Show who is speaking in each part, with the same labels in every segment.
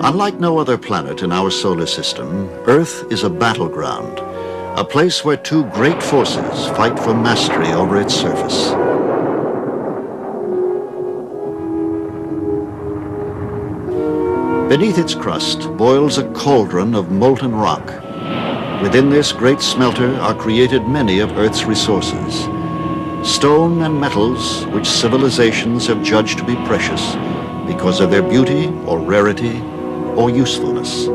Speaker 1: Unlike no other planet in our solar system, Earth is a battleground, a place where two great forces fight for mastery over its surface. Beneath its crust boils a cauldron of molten rock. Within this great smelter are created many of Earth's resources, stone and metals which civilizations have judged to be precious because of their beauty or rarity or usefulness.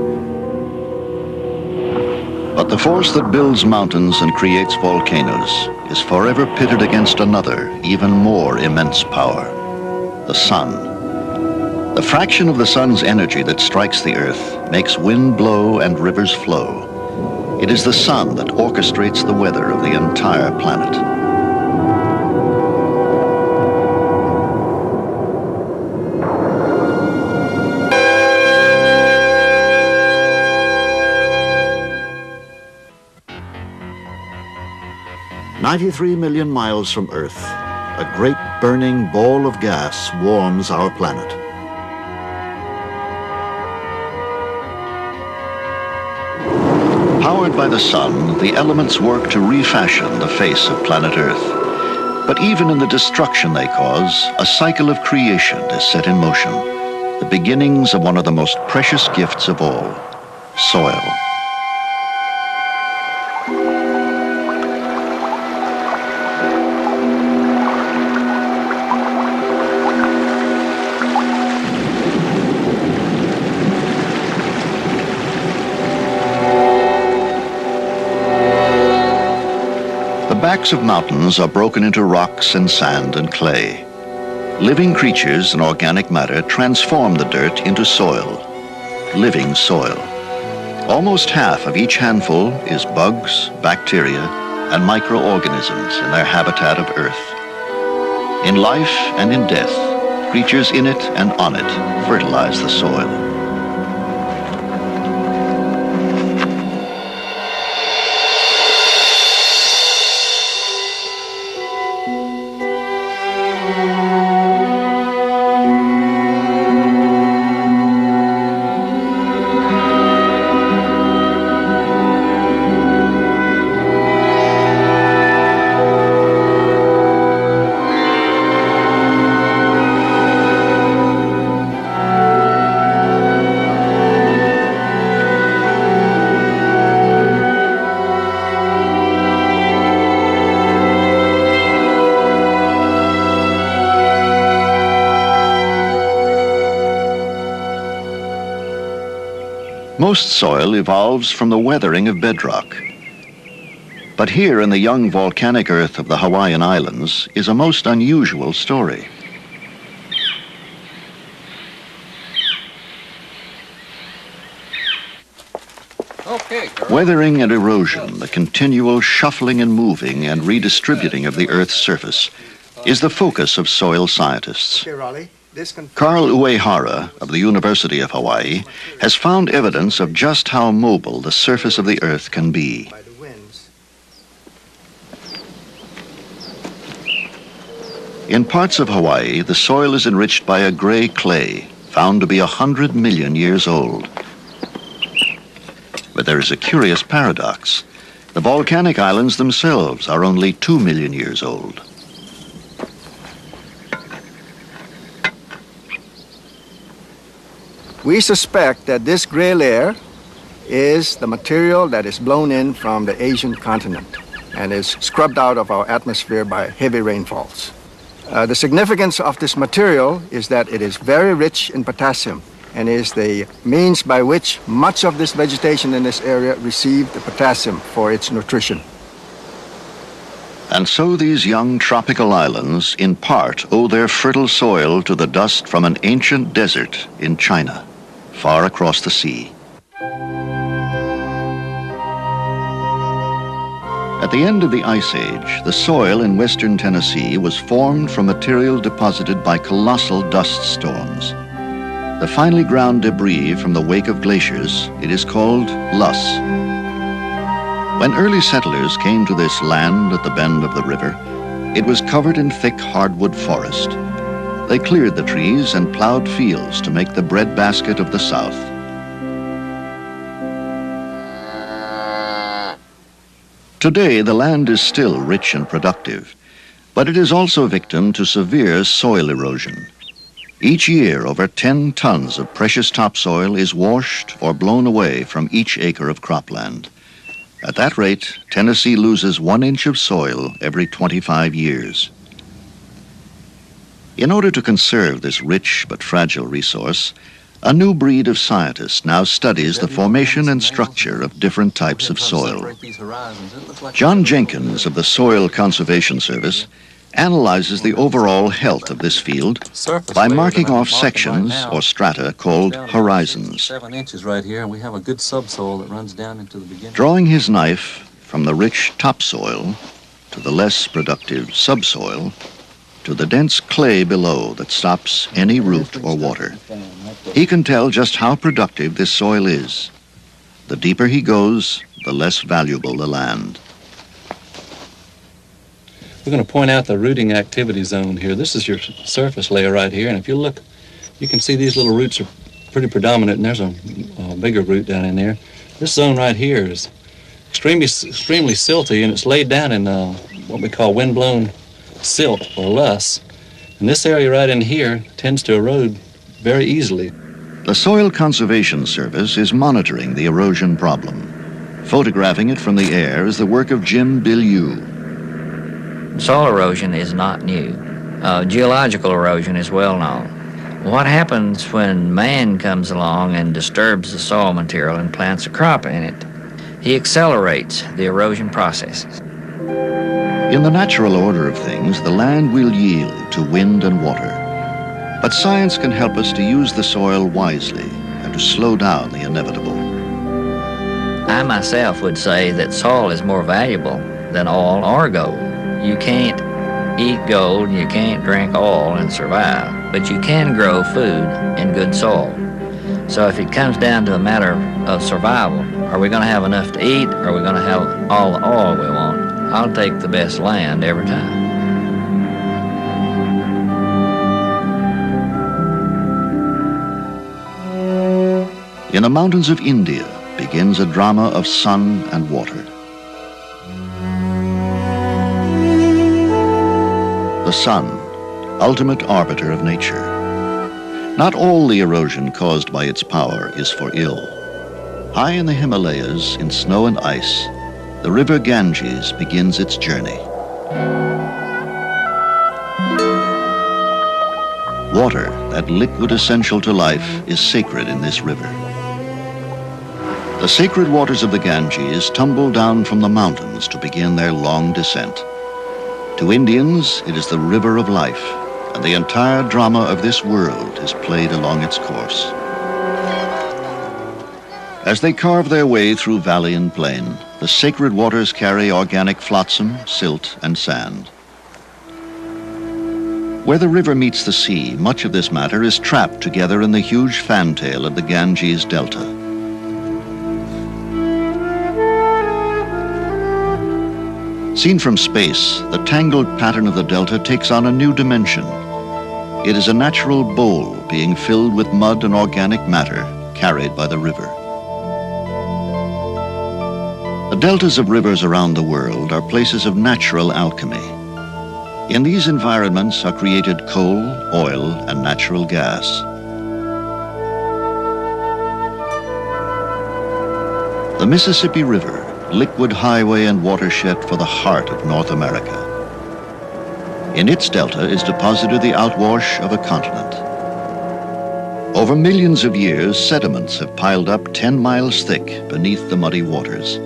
Speaker 1: But the force that builds mountains and creates volcanoes is forever pitted against another, even more immense power, the sun. The fraction of the sun's energy that strikes the Earth makes wind blow and rivers flow. It is the sun that orchestrates the weather of the entire planet. "93 million miles from Earth, a great burning ball of gas warms our planet. Powered by the sun, the elements work to refashion the face of planet Earth. But even in the destruction they cause, a cycle of creation is set in motion, the beginnings of one of the most precious gifts of all, soil. The backs of mountains are broken into rocks and sand and clay. Living creatures and organic matter transform the dirt into soil, living soil. Almost half of each handful is bugs, bacteria, and microorganisms in their habitat of Earth. In life and in death, creatures in it and on it fertilize the soil. Most soil evolves from the weathering of bedrock. But here in the young volcanic earth of the Hawaiian Islands is a most unusual story. Weathering and erosion, the continual shuffling and moving and redistributing of the Earth's surface, is the focus of soil scientists. Carl Uehara of the University of Hawaii has found evidence of just how mobile the surface of the Earth can be. In parts of Hawaii, the soil is enriched by a gray clay, found to be 100 million years old. But there is a curious paradox. The volcanic islands themselves are only 2 million years old.
Speaker 2: We suspect that this gray layer is the material that is blown in from the Asian continent and is scrubbed out of our atmosphere by heavy rainfalls. The significance of this material is that it is very rich in potassium and is the means by which much of this vegetation in this area received the potassium for its nutrition.
Speaker 1: And so these young tropical islands, in part, owe their fertile soil to the dust from an ancient desert in China, far across the sea. At the end of the Ice Age, the soil in western Tennessee was formed from material deposited by colossal dust storms. The finely ground debris from the wake of glaciers, it is called loess. When early settlers came to this land at the bend of the river, it was covered in thick hardwood forest. They cleared the trees and plowed fields to make the breadbasket of the South, Today, the land is still rich and productive, but it is also victim to severe soil erosion. Each year, over 10 tons of precious topsoil is washed or blown away from each acre of cropland. At that rate, Tennessee loses 1 inch of soil every 25 years. In order to conserve this rich but fragile resource, a new breed of scientists now studies the formation and structure of different types of soil. John Jenkins of the Soil Conservation Service analyzes the overall health of this field by marking off sections or strata called horizons.
Speaker 3: 7 inches right here, and we have a good subsoil that runs down into the beginning.
Speaker 1: Drawing his knife from the rich topsoil to the less productive subsoil to the dense clay below that stops any root or water, he can tell just how productive this soil is. The deeper he goes, the less valuable the land.
Speaker 3: We're going to point out the rooting activity zone here. This is your surface layer right here, and if you look, you can see these little roots are pretty predominant, and there's a bigger root down in there. This zone right here is extremely silty, and it's laid down in what we call windblown silt or loess. And this area right in here tends to erode very easily.
Speaker 1: The Soil Conservation Service is monitoring the erosion problem. Photographing it from the air is the work of Jim Bilyeu.
Speaker 4: Soil erosion is not new. Geological erosion is well known. What happens when man comes along and disturbs the soil material and plants a crop in it? He accelerates the erosion processes.
Speaker 1: In the natural order of things, the land will yield to wind and water. But science can help us to use the soil wisely and to slow down the inevitable.
Speaker 4: I myself would say that soil is more valuable than oil or gold. You can't eat gold, you can't drink oil and survive, but you can grow food in good soil. So if it comes down to a matter of survival, are we going to have enough to eat, or are we going to have all the oil we want? I'll take the best land every time.
Speaker 1: In the mountains of India begins a drama of sun and water. The sun, ultimate arbiter of nature. Not all the erosion caused by its power is for ill. High in the Himalayas, in snow and ice, the river Ganges begins its journey. Water, that liquid essential to life, is sacred in this river. The sacred waters of the Ganges tumble down from the mountains to begin their long descent. To Indians, it is the river of life, and the entire drama of this world is played along its course. As they carve their way through valley and plain, the sacred waters carry organic flotsam, silt, and sand. Where the river meets the sea, much of this matter is trapped together in the huge fantail of the Ganges Delta. Seen from space, the tangled pattern of the delta takes on a new dimension. It is a natural bowl being filled with mud and organic matter carried by the river. The deltas of rivers around the world are places of natural alchemy. In these environments are created coal, oil, and natural gas. The Mississippi River, liquid highway and watershed for the heart of North America. In its delta is deposited the outwash of a continent. Over millions of years, sediments have piled up 10 miles thick beneath the muddy waters.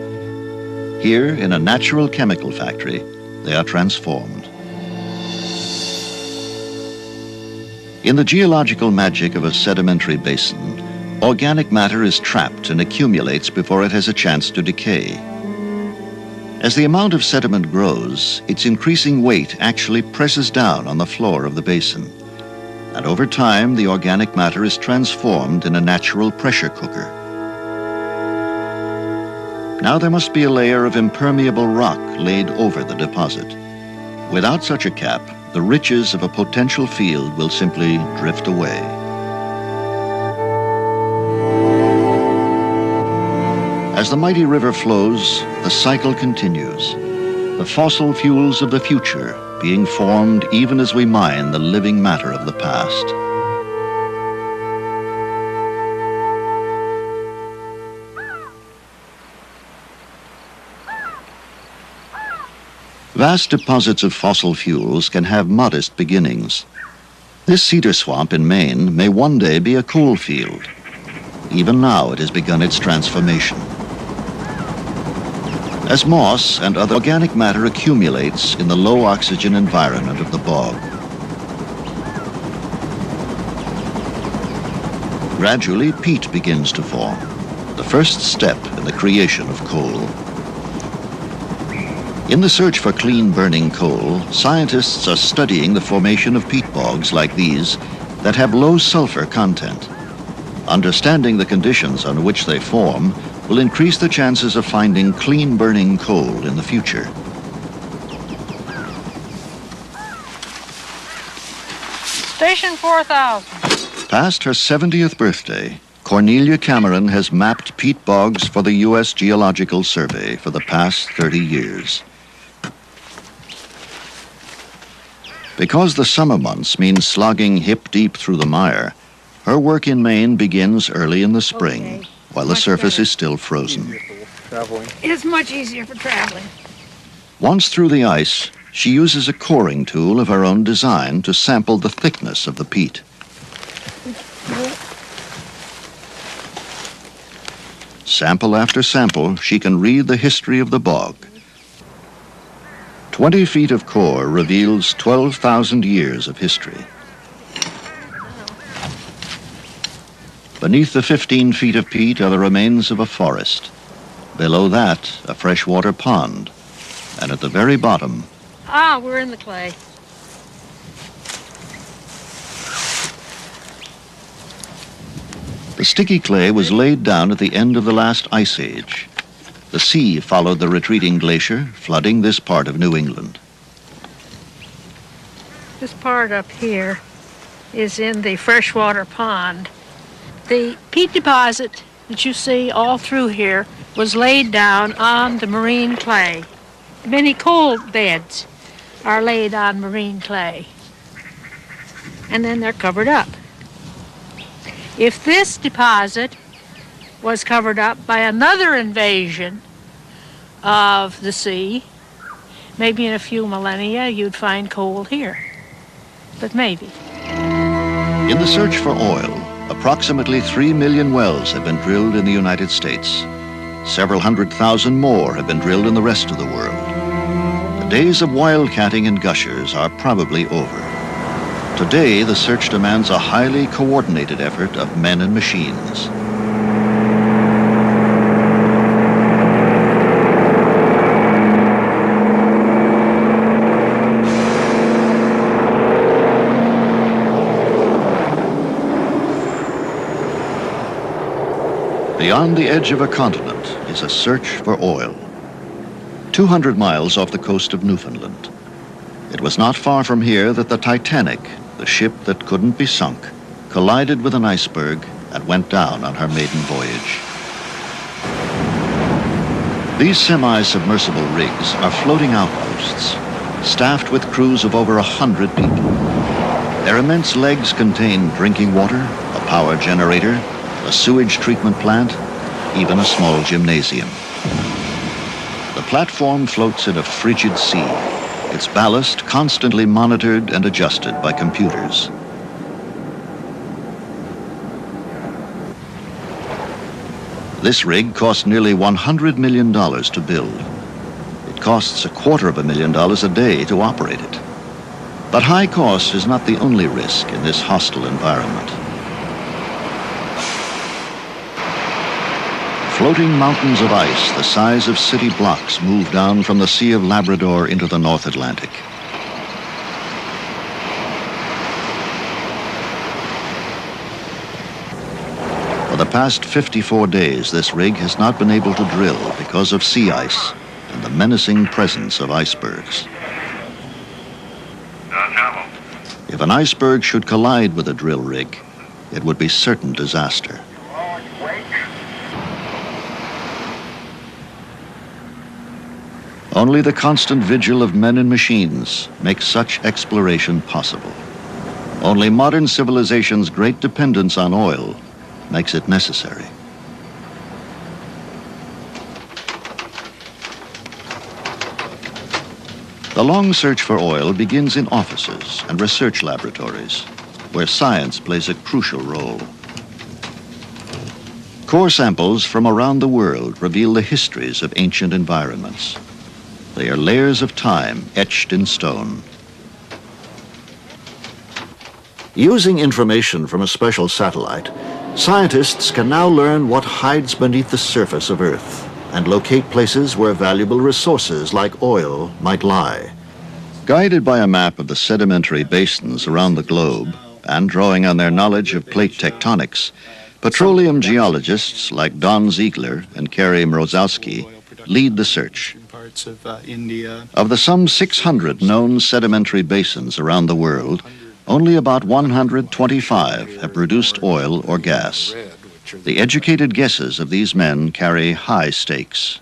Speaker 1: Here, in a natural chemical factory, they are transformed. In the geological magic of a sedimentary basin, organic matter is trapped and accumulates before it has a chance to decay. As the amount of sediment grows, its increasing weight actually presses down on the floor of the basin. And over time, the organic matter is transformed in a natural pressure cooker. Now there must be a layer of impermeable rock laid over the deposit. Without such a cap, the riches of a potential field will simply drift away. As the mighty river flows, the cycle continues. The fossil fuels of the future being formed even as we mine the living matter of the past. Vast deposits of fossil fuels can have modest beginnings. This cedar swamp in Maine may one day be a coal field. Even now it has begun its transformation. As moss and other organic matter accumulates in the low oxygen environment of the bog, gradually peat begins to form, the first step in the creation of coal. In the search for clean burning coal, scientists are studying the formation of peat bogs like these that have low sulfur content. Understanding the conditions under which they form will increase the chances of finding clean burning coal in the future.
Speaker 5: Station 4000.
Speaker 1: Past her 70th birthday, Cornelia Cameron has mapped peat bogs for the U.S. Geological Survey for the past 30 years. Because the summer months mean slogging hip-deep through the mire, her work in Maine begins early in the spring, while the surface is still frozen.
Speaker 5: It's much easier for traveling.
Speaker 1: Once through the ice, she uses a coring tool of her own design to sample the thickness of the peat. Sample after sample, she can read the history of the bog. 20 feet of core reveals 12,000 years of history. Beneath the 15 feet of peat are the remains of a forest. Below that, a freshwater pond. And at the very bottom...
Speaker 5: Ah, we're in the clay.
Speaker 1: The sticky clay was laid down at the end of the last ice age. The sea followed the retreating glacier, flooding this part of New England.
Speaker 5: This part up here is in the freshwater pond. The peat deposit that you see all through here was laid down on the marine clay. Many coal beds are laid on marine clay, and then they're covered up. If this deposit was covered up by another invasion of the sea, maybe in a few millennia you'd find coal here, but maybe.
Speaker 1: In the search for oil, approximately 3 million wells have been drilled in the United States. Several 100,000 more have been drilled in the rest of the world. The days of wildcatting and gushers are probably over. Today, the search demands a highly coordinated effort of men and machines. Beyond the edge of a continent is a search for oil. 200 miles off the coast of Newfoundland. It was not far from here that the Titanic, the ship that couldn't be sunk, collided with an iceberg and went down on her maiden voyage. These semi-submersible rigs are floating outposts, staffed with crews of over 100 people. Their immense legs contain drinking water, a power generator, a sewage treatment plant, even a small gymnasium. The platform floats in a frigid sea, its ballast constantly monitored and adjusted by computers. This rig cost nearly $100 million to build. It costs $250,000 a day to operate it. But high cost is not the only risk in this hostile environment. Floating mountains of ice the size of city blocks move down from the Sea of Labrador into the North Atlantic. For the past 54 days, this rig has not been able to drill because of sea ice and the menacing presence of icebergs. If an iceberg should collide with a drill rig, it would be certain disaster. Only the constant vigil of men and machines makes such exploration possible. Only modern civilization's great dependence on oil makes it necessary. The long search for oil begins in offices and research laboratories, where science plays a crucial role. Core samples from around the world reveal the histories of ancient environments. They are layers of time etched in stone. Using information from a special satellite, scientists can now learn what hides beneath the surface of Earth and locate places where valuable resources like oil might lie. Guided by a map of the sedimentary basins around the globe and drawing on their knowledge of plate tectonics, petroleum geologists like Don Ziegler and Kerry Mrozowski lead the search. Of the some 600 known sedimentary basins around the world, only about 125 have produced oil or gas. The educated guesses of these men carry high stakes.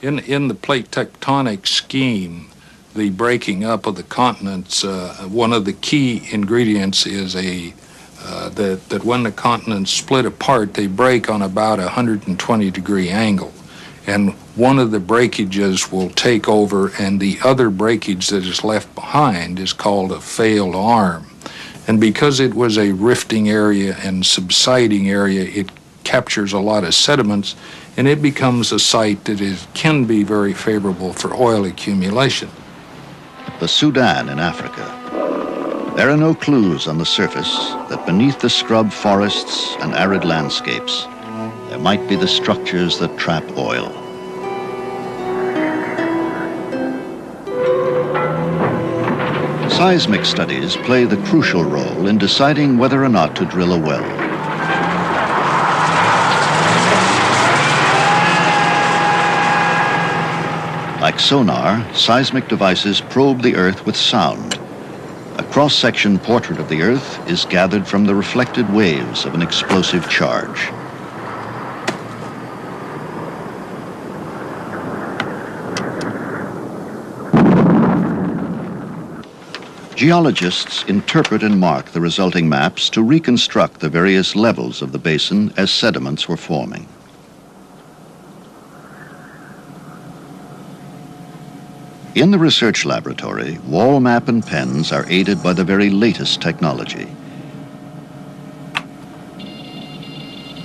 Speaker 6: In the plate tectonic scheme, the breaking up of the continents, one of the key ingredients is that when the continents split apart, they break on about a 120-degree angle. And one of the breakages will take over, and the other breakage that is left behind is called a failed arm. And because it was a rifting area and subsiding area, it captures a lot of sediments, and it becomes a site that can be very favorable for oil accumulation.
Speaker 1: The Sudan in Africa. There are no clues on the surface that beneath the scrub forests and arid landscapes, there might be the structures that trap oil. Seismic studies play the crucial role in deciding whether or not to drill a well. Like sonar, seismic devices probe the Earth with sound. A cross-section portrait of the Earth is gathered from the reflected waves of an explosive charge. Geologists interpret and mark the resulting maps to reconstruct the various levels of the basin as sediments were forming. In the research laboratory, wall map and pens are aided by the very latest technology.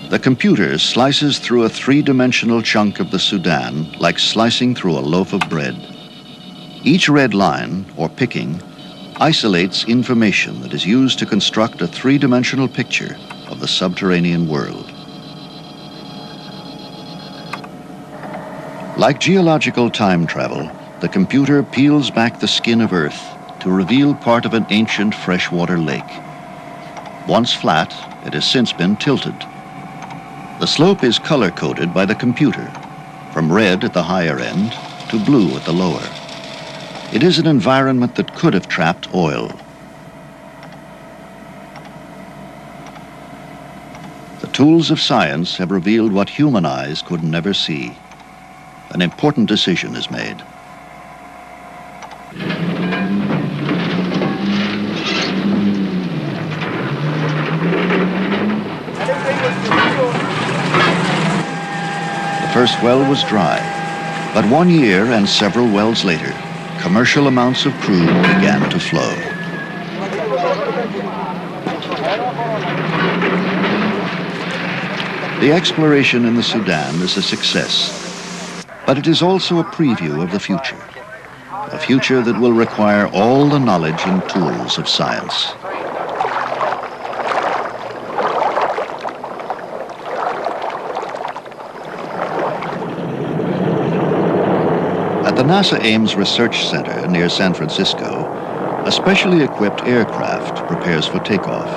Speaker 1: The computer slices through a three-dimensional chunk of the Sudan like slicing through a loaf of bread. Each red line, or picking, isolates information that is used to construct a three-dimensional picture of the subterranean world. Like geological time travel, the computer peels back the skin of Earth to reveal part of an ancient freshwater lake. Once flat, it has since been tilted. The slope is color-coded by the computer, from red at the higher end to blue at the lower. It is an environment that could have trapped oil. The tools of science have revealed what human eyes could never see. An important decision is made. The first well was dry, but 1 year and several wells later, commercial amounts of crude began to flow. The exploration in the Sudan is a success, but it is also a preview of the future, a future that will require all the knowledge and tools of science. At the NASA Ames Research Center near San Francisco, a specially equipped aircraft prepares for takeoff.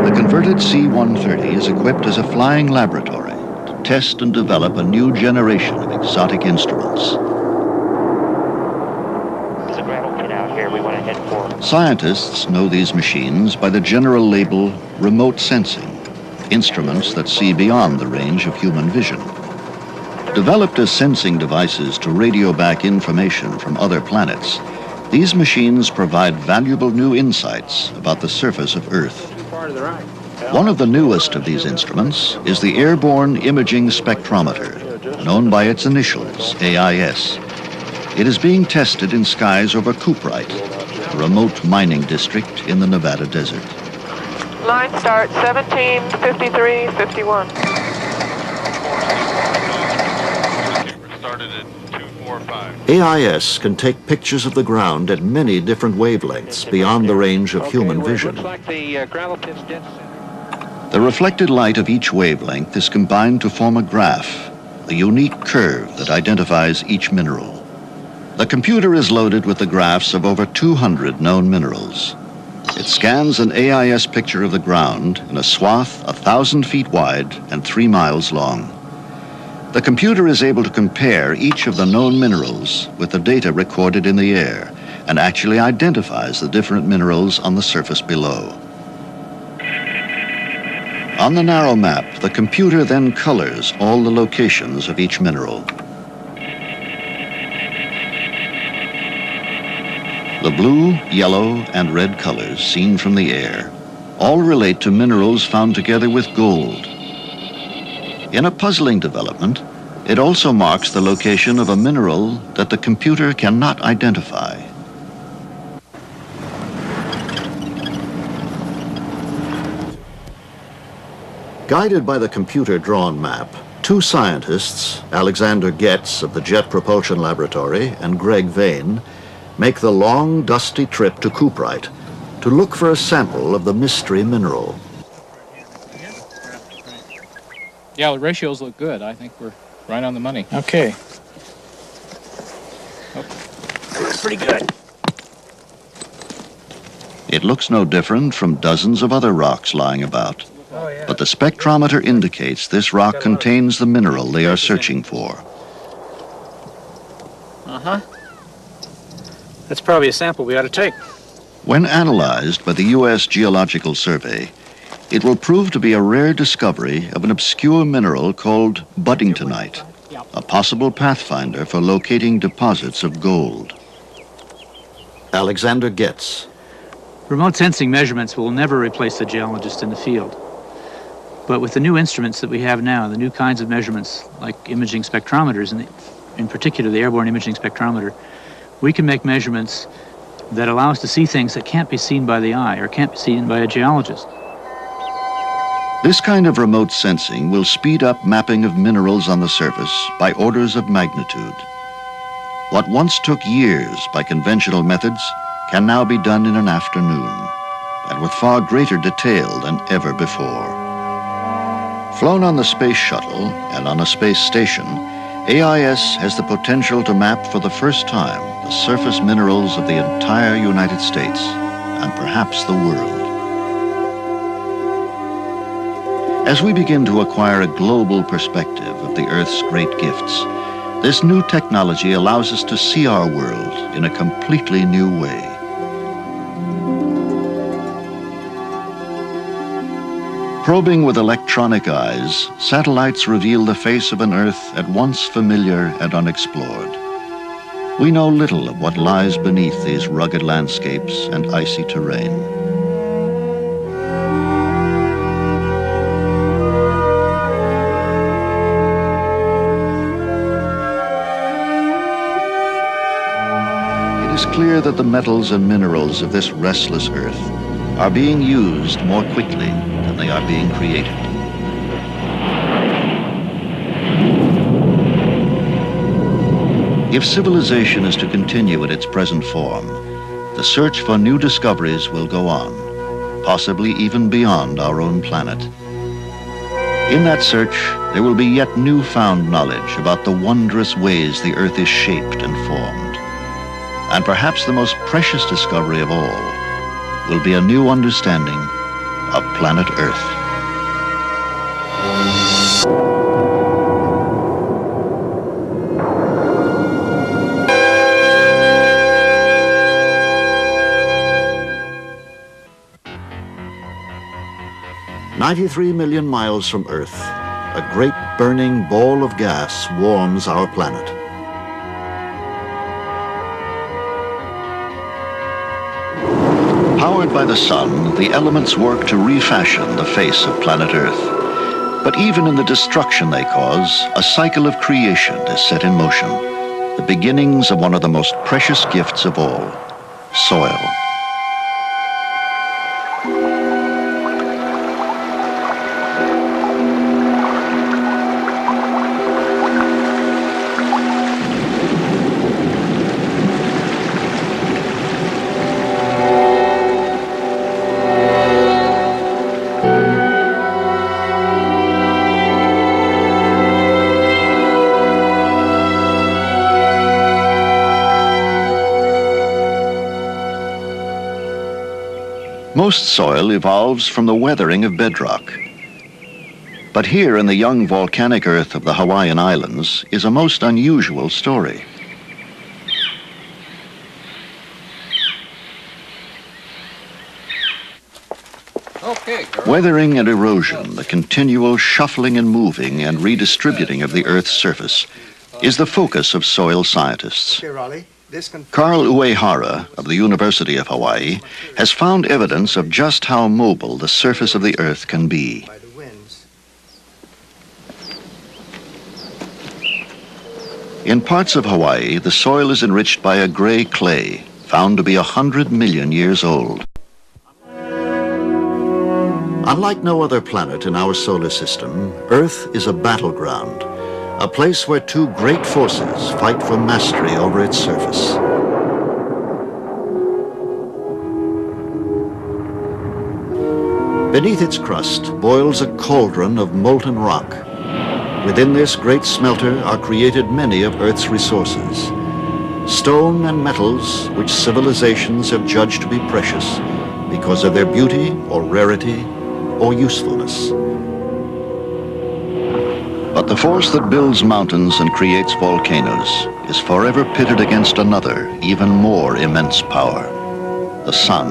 Speaker 1: The converted C-130 is equipped as a flying laboratory to test and develop a new generation of exotic instruments.
Speaker 7: There's a gravel pit out here. We want to
Speaker 1: Scientists know these machines by the general label remote sensing, instruments that see beyond the range of human vision. Developed as sensing devices to radio back information from other planets, these machines provide valuable new insights about the surface of Earth. One of the newest of these instruments is the Airborne Imaging Spectrometer, known by its initials, AIS. It is being tested in skies over Cuprite, a remote mining district in the Nevada desert.
Speaker 7: Line start 17:53:51. Started at 245.
Speaker 1: AIS can take pictures of the ground at many different wavelengths beyond the range of human vision. The reflected light of each wavelength is combined to form a graph, a unique curve that identifies each mineral. The computer is loaded with the graphs of over 200 known minerals. It scans an AIS picture of the ground in a swath 1,000 feet wide and 3 miles long. The computer is able to compare each of the known minerals with the data recorded in the air and actually identifies the different minerals on the surface below. On the narrow map, the computer then colors all the locations of each mineral. The blue, yellow, and red colors seen from the air all relate to minerals found together with gold. In a puzzling development, it also marks the location of a mineral that the computer cannot identify. Guided by the computer-drawn map, two scientists, Alexander Getz of the Jet Propulsion Laboratory and Greg Vane, make the long, dusty trip to Cuprite to look for a sample of the mystery mineral.
Speaker 8: Yeah, the ratios look good. I think we're right on the money.
Speaker 9: Okay.
Speaker 8: Looks pretty good.
Speaker 1: It looks no different from dozens of other rocks lying about.
Speaker 9: Oh, yeah.
Speaker 1: But the spectrometer indicates this rock contains the mineral they are searching for.
Speaker 9: Uh-huh. That's probably a sample we ought to take.
Speaker 1: When analyzed by the U.S. Geological Survey, it will prove to be a rare discovery of an obscure mineral called buddingtonite, a possible pathfinder for locating deposits of gold. Alexander Getz.
Speaker 9: Remote sensing measurements will never replace the geologist in the field. But with the new instruments that we have now, the new kinds of measurements like imaging spectrometers, and in particular the airborne imaging spectrometer, we can make measurements that allow us to see things that can't be seen by the eye or can't be seen by a geologist.
Speaker 1: This kind of remote sensing will speed up mapping of minerals on the surface by orders of magnitude. What once took years by conventional methods can now be done in an afternoon, and with far greater detail than ever before. Flown on the space shuttle and on a space station, AIS has the potential to map for the first time the surface minerals of the entire United States and perhaps the world. As we begin to acquire a global perspective of the Earth's great gifts, this new technology allows us to see our world in a completely new way. Probing with electronic eyes, satellites reveal the face of an Earth at once familiar and unexplored. We know little of what lies beneath these rugged landscapes and icy terrain. It is clear that the metals and minerals of this restless Earth are being used more quickly than they are being created. If civilization is to continue in its present form, the search for new discoveries will go on, possibly even beyond our own planet. In that search, there will be yet newfound knowledge about the wondrous ways the Earth is shaped and formed. And perhaps the most precious discovery of all will be a new understanding of planet Earth. 93 million miles from Earth, a great burning ball of gas warms our planet. Powered by the sun, the elements work to refashion the face of planet Earth. But even in the destruction they cause, a cycle of creation is set in motion, the beginnings of one of the most precious gifts of all, soil. Most soil evolves from the weathering of bedrock. But here in the young volcanic earth of the Hawaiian Islands is a most unusual story. Weathering and erosion, the continual shuffling and moving and redistributing of the Earth's surface, is the focus of soil scientists. Carl Uehara of the University of Hawaii has found evidence of just how mobile the surface of the Earth can be. In parts of Hawaii, the soil is enriched by a gray clay, found to be 100 million years old. Unlike no other planet in our solar system, Earth is a battleground, a place where two great forces fight for mastery over its surface. Beneath its crust boils a cauldron of molten rock. Within this great smelter are created many of Earth's resources, stone and metals which civilizations have judged to be precious because of their beauty or rarity or usefulness. But the force that builds mountains and creates volcanoes is forever pitted against another, even more immense power, the sun.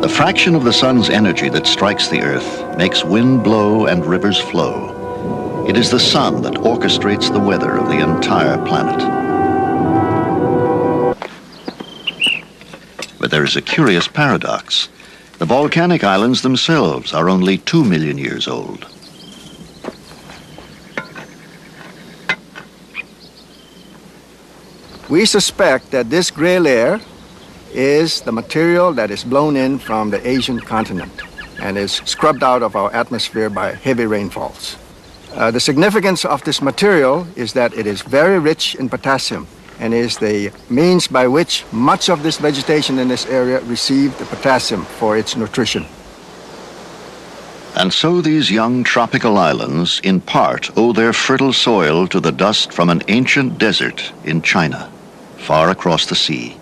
Speaker 1: The fraction of the sun's energy that strikes the Earth makes wind blow and rivers flow. It is the sun that orchestrates the weather of the entire planet. But there is a curious paradox. The volcanic islands themselves are only 2 million years old.
Speaker 2: We suspect that this gray layer is the material that is blown in from the Asian continent and is scrubbed out of our atmosphere by heavy rainfalls. The significance of this material is that it is very rich in potassium and is the means by which much of this vegetation in this area received the potassium for its nutrition.
Speaker 1: And so these young tropical islands, in part, owe their fertile soil to the dust from an ancient desert in China, far across the sea.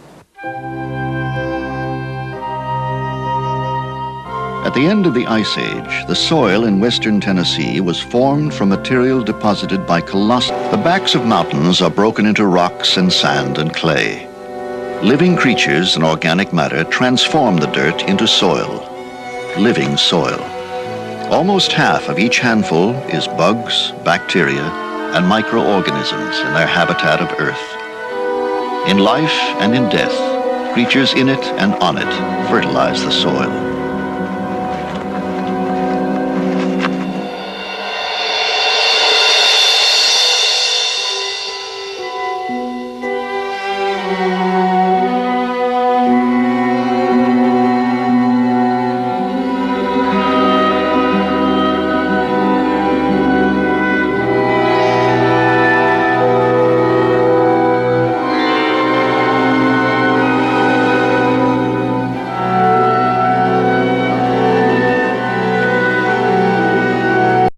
Speaker 1: At the end of the Ice Age, the soil in western Tennessee was formed from material deposited by colossal... The backs of mountains are broken into rocks and sand and clay. Living creatures and organic matter transform the dirt into soil, living soil. Almost half of each handful is bugs, bacteria, and microorganisms in their habitat of Earth. In life and in death, creatures in it and on it fertilize the soil.